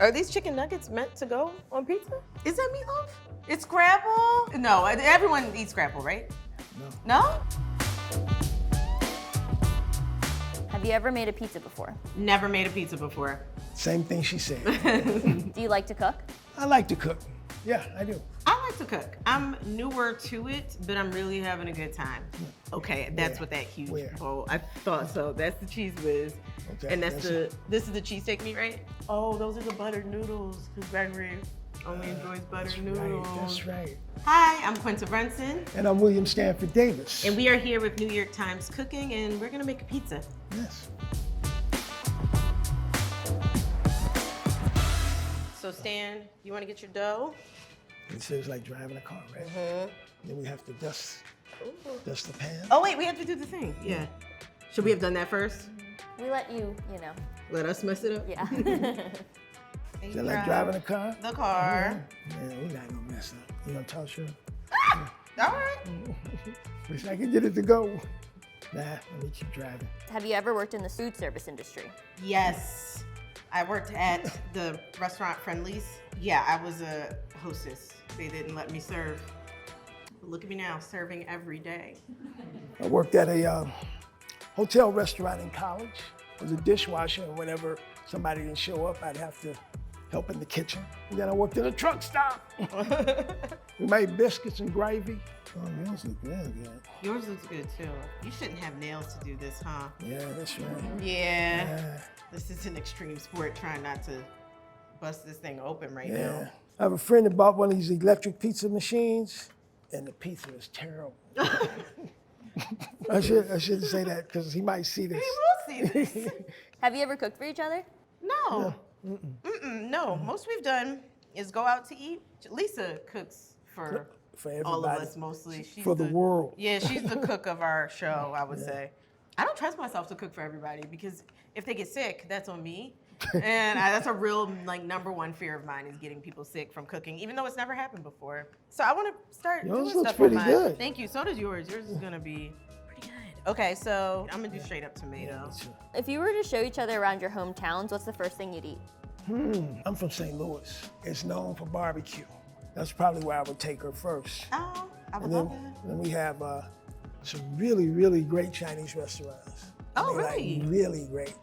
Are these chicken nuggets meant to go on pizza? Is that meatloaf? It's scrapple? No, everyone eats scrapple, right? No? Have you ever made a pizza before? Never made a pizza before. Same thing she said. Do you like to cook? I like to cook. Yeah, I do. I like to cook. I'm newer to it, but I'm really having a good time. Okay, that's what that huge bowl. I thought so. That's the cheese whiz. Okay, And this is the cheesesteak meat, right? Oh, those are the buttered noodles. Because Gregory only enjoys buttered noodles. Right, that's right. Hi, I'm Quinta Brunson. And I'm William Stanford Davis. And we are here with New York Times Cooking, and we're gonna make a pizza. Yes. So Stan, you wanna get your dough? It says like driving a car, right? Then we have to dust the pan. Oh wait, we have to do the thing. Yeah. Should we have done that first? We let you, Let us mess it up? yeah. Is that like driving a car? The car. Yeah, we're not gonna mess up. You know, toss her. All right. Wish I could get it to go. Nah, let me keep driving. Have you ever worked in the food service industry? Yes. I worked at the restaurant Friendly's. Yeah, I was a hostess. They didn't let me serve. But look at me now, serving every day. I worked at a hotel restaurant in college. I was a dishwasher, and whenever somebody didn't show up, I'd have to help in the kitchen. And then I worked at a truck stop. We made biscuits and gravy. Oh, yours look good. Yours looks good too. You shouldn't have nails to do this, huh? Yeah, that's right. Yeah. This is an extreme sport, trying not to bust this thing open right now. I have a friend that bought one of these electric pizza machines, and the pizza is terrible. I shouldn't say that because he might see this. He will see this. Have you ever cooked for each other? No. No. Most we've done is go out to eat. Lisa cooks for everybody. all of us mostly. She's for the world. Yeah, she's the cook of our show, I would say. I don't trust myself to cook for everybody because if they get sick, that's on me. And that's a real number one fear of mine is getting people sick from cooking, even though it's never happened before. So I want to start doing stuff with mine. Good. Thank you. So does yours. Yours is gonna be pretty good. Okay, so I'm gonna do straight up tomato. If you were to show each other around your hometowns, what's the first thing you'd eat? I'm from St. Louis. It's known for barbecue. That's probably where I would take her first. Oh, I would And love that. then we have some really, really great Chinese restaurants. Oh, They're, really? Like, really great.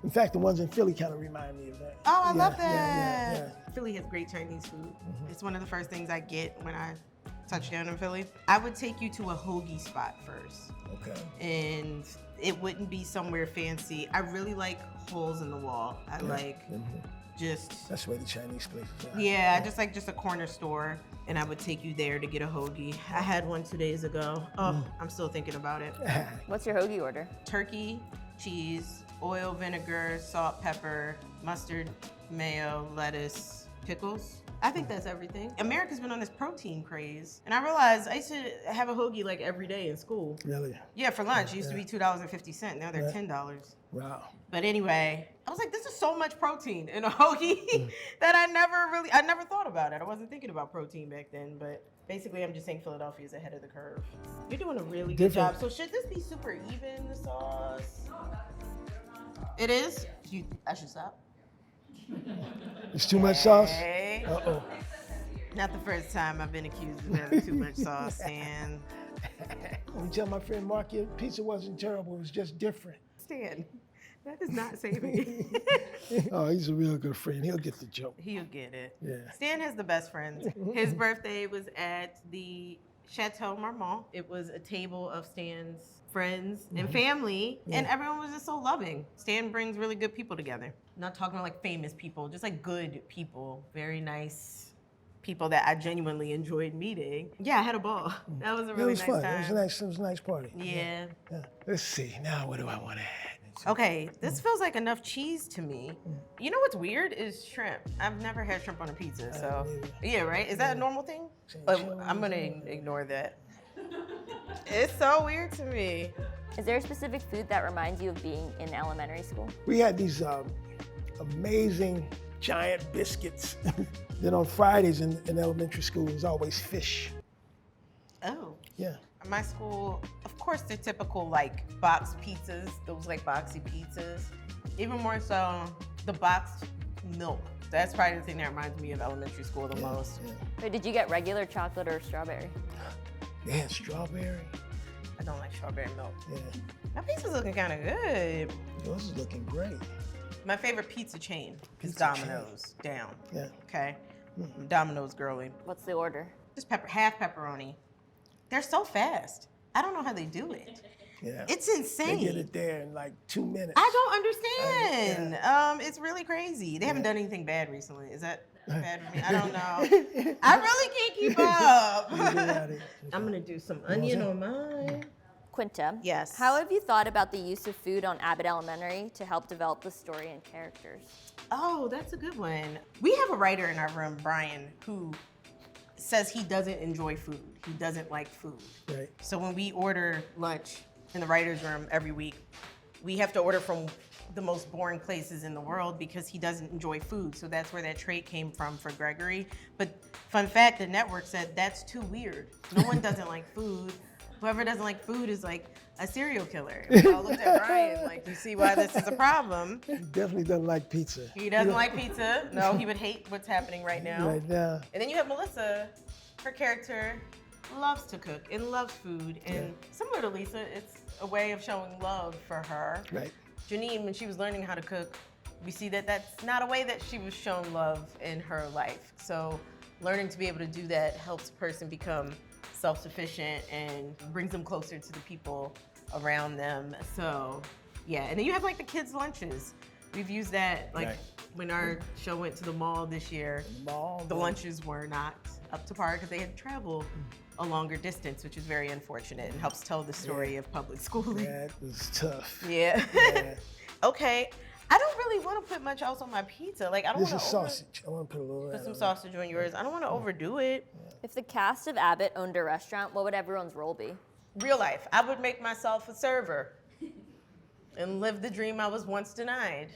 In fact, the ones in Philly kind of remind me of that. Oh, I love that. Yeah. Philly has great Chinese food. It's one of the first things I get when I touch down in Philly. I would take you to a hoagie spot first. Okay. And it wouldn't be somewhere fancy. I really like holes in the wall. I like just... That's where the Chinese places are. Yeah, I just like a corner store. And I would take you there to get a hoagie. I had one 2 days ago. Oh, I'm still thinking about it. What's your hoagie order? Turkey, cheese, oil, vinegar, salt, pepper, mustard, mayo, lettuce, pickles. I think that's everything. America's been on this protein craze. And I realized I used to have a hoagie like every day in school. Really? Yeah, for lunch. It used to be $2.50. Now they're $10. Wow. But anyway, I was like, this is so much protein in a hoagie that I never thought about it. I wasn't thinking about protein back then, but basically I'm just saying Philadelphia is ahead of the curve. You're doing a really good job. So should this be super even, the sauce? It is? I should stop. It's too much sauce? Uh-oh. Not the first time I've been accused of having too much sauce, and... Let me tell my friend Mark, your pizza wasn't terrible, it was just different. Stan, that is not saving. Oh, he's a real good friend. He'll get the joke. He'll get it. Yeah. Stan has the best friends. His birthday was at the Chateau Marmont. It was a table of Stan's friends and family, and everyone was just so loving. Stan brings really good people together. Not talking about like famous people, just like good people, very nice people that I genuinely enjoyed meeting. Yeah, I had a ball. That was a really nice fun. time. It was a nice party. Yeah. Let's see, now what do I want to add? Okay, this feels like enough cheese to me. You know what's weird is shrimp. I've never had shrimp on a pizza, so. Yeah, right? Is that a normal thing? I'm gonna ignore that. It's so weird to me. Is there a specific food that reminds you of being in elementary school? We had these amazing giant biscuits. Then on Fridays in elementary school, it was always fish. Oh. Yeah. My school, of course, the typical like box pizzas, those like boxy pizzas. Even more so, the boxed milk. That's probably the thing that reminds me of elementary school the most. Yeah. Wait, did you get regular chocolate or strawberry? Yeah, strawberry. I don't like strawberry milk. Yeah. My pizza's looking kind of good. Yours is looking great. My favorite pizza chain is Pizza Domino's. Down. Yeah. Okay. I'm Domino's girly. What's the order? Just half pepperoni. They're so fast. I don't know how they do it. Yeah. It's insane. They get it there in like 2 minutes. I don't understand. It's really crazy. They haven't done anything bad recently. Is that bad for me? I don't know. I really can't keep up. I'm gonna do some onion on mine. Quinta. Yes. How have you thought about the use of food on Abbott Elementary to help develop the story and characters? Oh, that's a good one. We have a writer in our room, Brian, who says he doesn't enjoy food. He doesn't like food. Right. So when we order lunch in the writer's room every week, we have to order from the most boring places in the world because he doesn't enjoy food. So that's where that trait came from for Gregory. But fun fact, the network said that's too weird. No one doesn't like food. Whoever doesn't like food is like a serial killer. And we all looked at Brian like, you see why this is a problem. He definitely doesn't like pizza. He doesn't like pizza. No, he would hate what's happening right now. Right now. And then you have Melissa. Her character loves to cook and loves food. And similar to Lisa, it's a way of showing love for her. Right. Janine, when she was learning how to cook, we see that that's not a way that she was shown love in her life. So learning to be able to do that helps a person become self-sufficient and brings them closer to the people around them. So yeah, and then you have like the kids' lunches. We've used that like when our show went to the mall this year, the lunches were not up to par because they had to travel a longer distance, which is very unfortunate and helps tell the story of public schooling. That was tough. Yeah. Okay. I don't really want to put much else on my pizza. Like I don't want This to is sausage. I want to put a little. put some sausage on yours. I don't want to overdo it. If the cast of Abbott owned a restaurant, what would everyone's role be? Real life. I would make myself a server and live the dream I was once denied.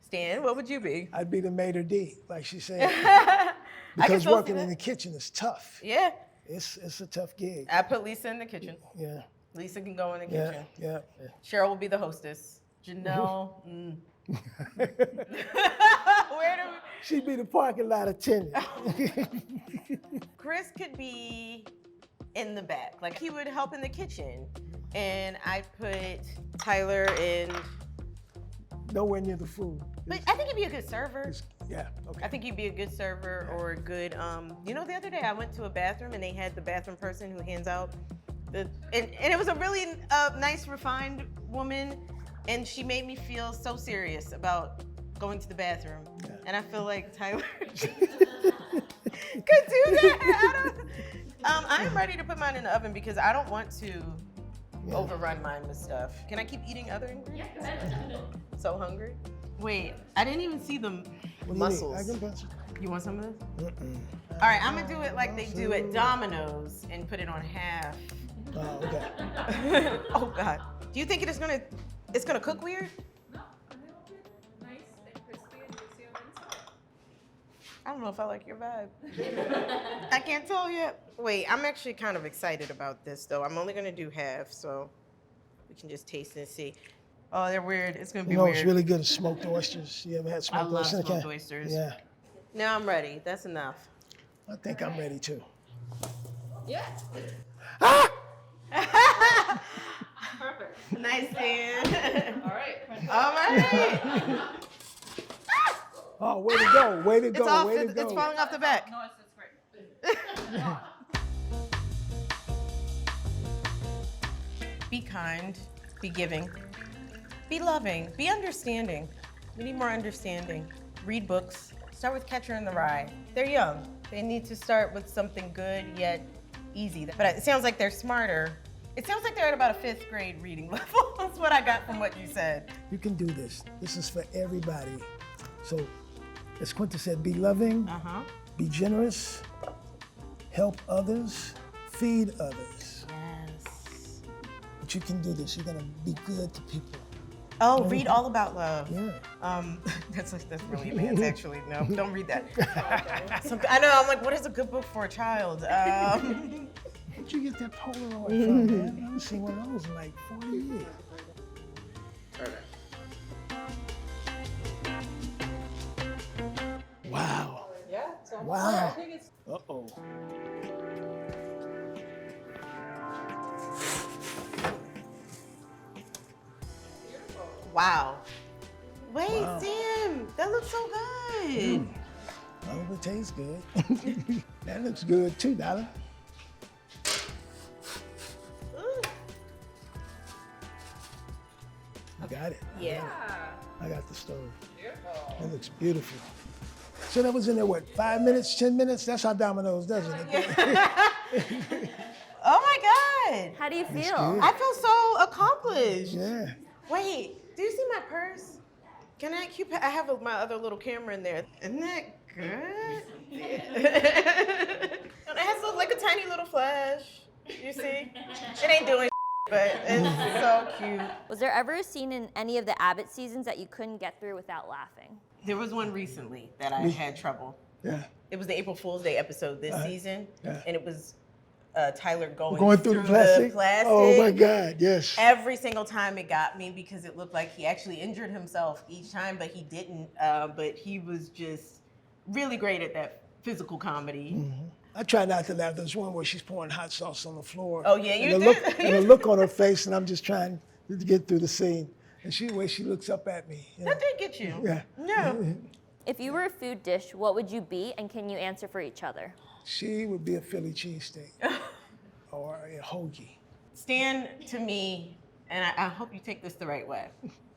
Stan, what would you be? I'd be the maitre d', like she said. I can Because still see working that. in the kitchen is tough. Yeah. It's a tough gig. I put Lisa in the kitchen. Yeah. Lisa can go in the Yeah. kitchen. Yeah. Cheryl will be the hostess. Janelle. Where do we? She'd be the parking lot attendant. Chris could be in the back. Like he would help in the kitchen. And I'd put Tyler in. Nowhere near the food. But I think he'd be a good server. Yeah. Okay. I think you'd be a good server or a good, you know, the other day I went to a bathroom and they had the bathroom person who hands out and it was a really nice, refined woman, and she made me feel so serious about going to the bathroom. Yeah. And I feel like Tyler could do that. I am ready to put mine in the oven because I don't want to overrun mine with stuff. Can I keep eating other ingredients? Yeah. So hungry. Wait, I didn't even see the mussels. I can punch it. You want some of this? All right, I'm gonna do it like they do at Domino's and put it on half. Oh, okay. Oh God. Do you think it's gonna cook weird? No, a little bit nice and crispy and juicy on the inside. I don't know if I like your vibe. I can't tell yet. Wait, I'm actually kind of excited about this though. I'm only gonna do half, so we can just taste and see. Oh, they're weird. It's gonna be You know, weird. it's really good at smoked oysters. You ever had I smoked love oysters? smoked oysters. Yeah. Now I'm ready. That's enough. I think I'm ready too. Yeah. Perfect. Nice, Dan. All right. All right. Oh, way to go. Way to It's go. off. Way to It's go. falling off the back. No, it's great. Be kind, be giving, be loving, be understanding. We need more understanding. Read books. Start with Catcher in the Rye. They're young. They need to start with something good yet easy. But it sounds like they're smarter. It sounds like they're at about a 5th grade reading level. That's what I got from what you said. You can do this. This is for everybody. So, as Quinta said, be loving, be generous, help others, feed others. Yes. But you can do this. You're gonna be good to people. Oh, read all about love. Yeah. That's really advanced, actually. No, don't read that. I know. I'm like, what is a good book for a child? Where'd you get that Polaroid from, man? I haven't seen one of those in like 40 years. Wow. Uh-oh. Wow. Wait, Wow. Sam, that looks so good. I hope it tastes good. That looks good too, darling. Ooh. You got it. Yeah. I got the stove. That looks beautiful. So that was in there, what, 5 minutes, 10 minutes? That's how Domino's does it. Oh my God. How do you feel? good. I feel so accomplished. Yeah. Wait, do you see my purse? Can I keep? I have my other little camera in there. Isn't that good? It has like a tiny little flash. You see? It ain't doing but it's so cute. Was there ever a scene in any of the Abbott seasons that you couldn't get through without laughing? There was one recently that I had trouble. Yeah. It was the April Fool's Day episode this season, yeah. and it was Tyler going Through the plastic? Oh my God, yes. Every single time it got me because it looked like he actually injured himself each time, but he didn't. But he was just really great at that physical comedy. Mm-hmm. I try not to laugh. There's one where she's pouring hot sauce on the floor. Oh, yeah, you and did. And the look on her face, and I'm just trying to get through the scene. And the way she looks up at me. You know? That did get you. Yeah. Yeah. If you were a food dish, what would you be, and can you answer for each other? She would be a Philly cheesesteak or a hoagie. Stan, to me, and I hope you take this the right way,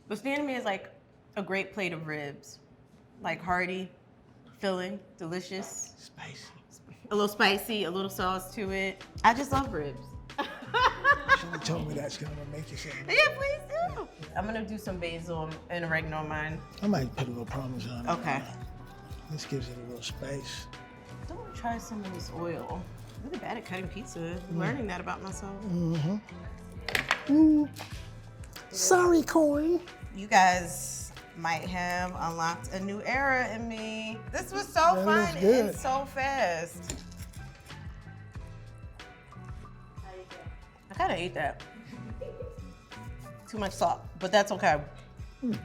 but Stan to me is like a great plate of ribs. Like hearty, filling, delicious. Spicy. A little spicy, a little sauce to it. I just love ribs. Should have told me that's gonna make you say. Yeah, please do. I'm gonna do some basil and oregano on mine. I might put a little Parmesan. Okay. This gives it a little spice. I want to try some of this oil. I'm really bad at cutting pizza. I'm learning that about myself. Ooh. Sorry, corn. You guys might have unlocked a new era in me. This was so That fun looks good. and so fast. I kind of ate that. Too much salt, but that's okay. It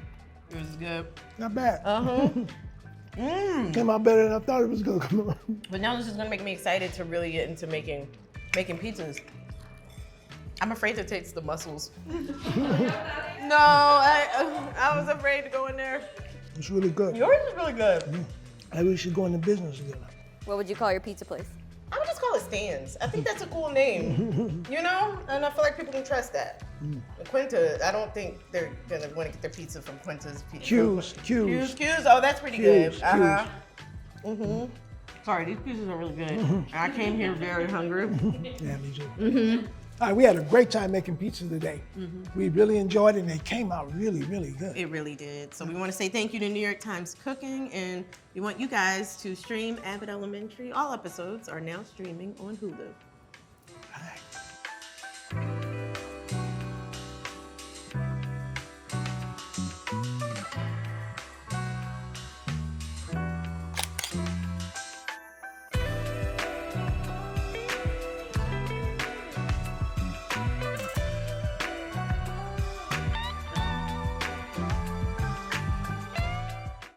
was good. Not bad. Mmm. Came out better than I thought it was gonna come out. But now this is gonna make me excited to really get into making pizzas. I'm afraid to taste the mussels. No, I was afraid to go in there. It's really good. Yours is really good. Maybe we should go into business together. What would you call your pizza place? I would just call it Stan's. I think that's a cool name, you know? And I feel like people can trust that. Quinta, I don't think they're gonna want to get their pizza from Quinta's Pizza. Q's. Oh, that's pretty good. Q's. Sorry, these pizzas are really good. I came here very hungry. Yeah, me too. All right, we had a great time making pizza today. We really enjoyed it, and they came out really, really good. It really did. So we want to say thank you to New York Times Cooking, and we want you guys to stream Abbott Elementary. All episodes are now streaming on Hulu.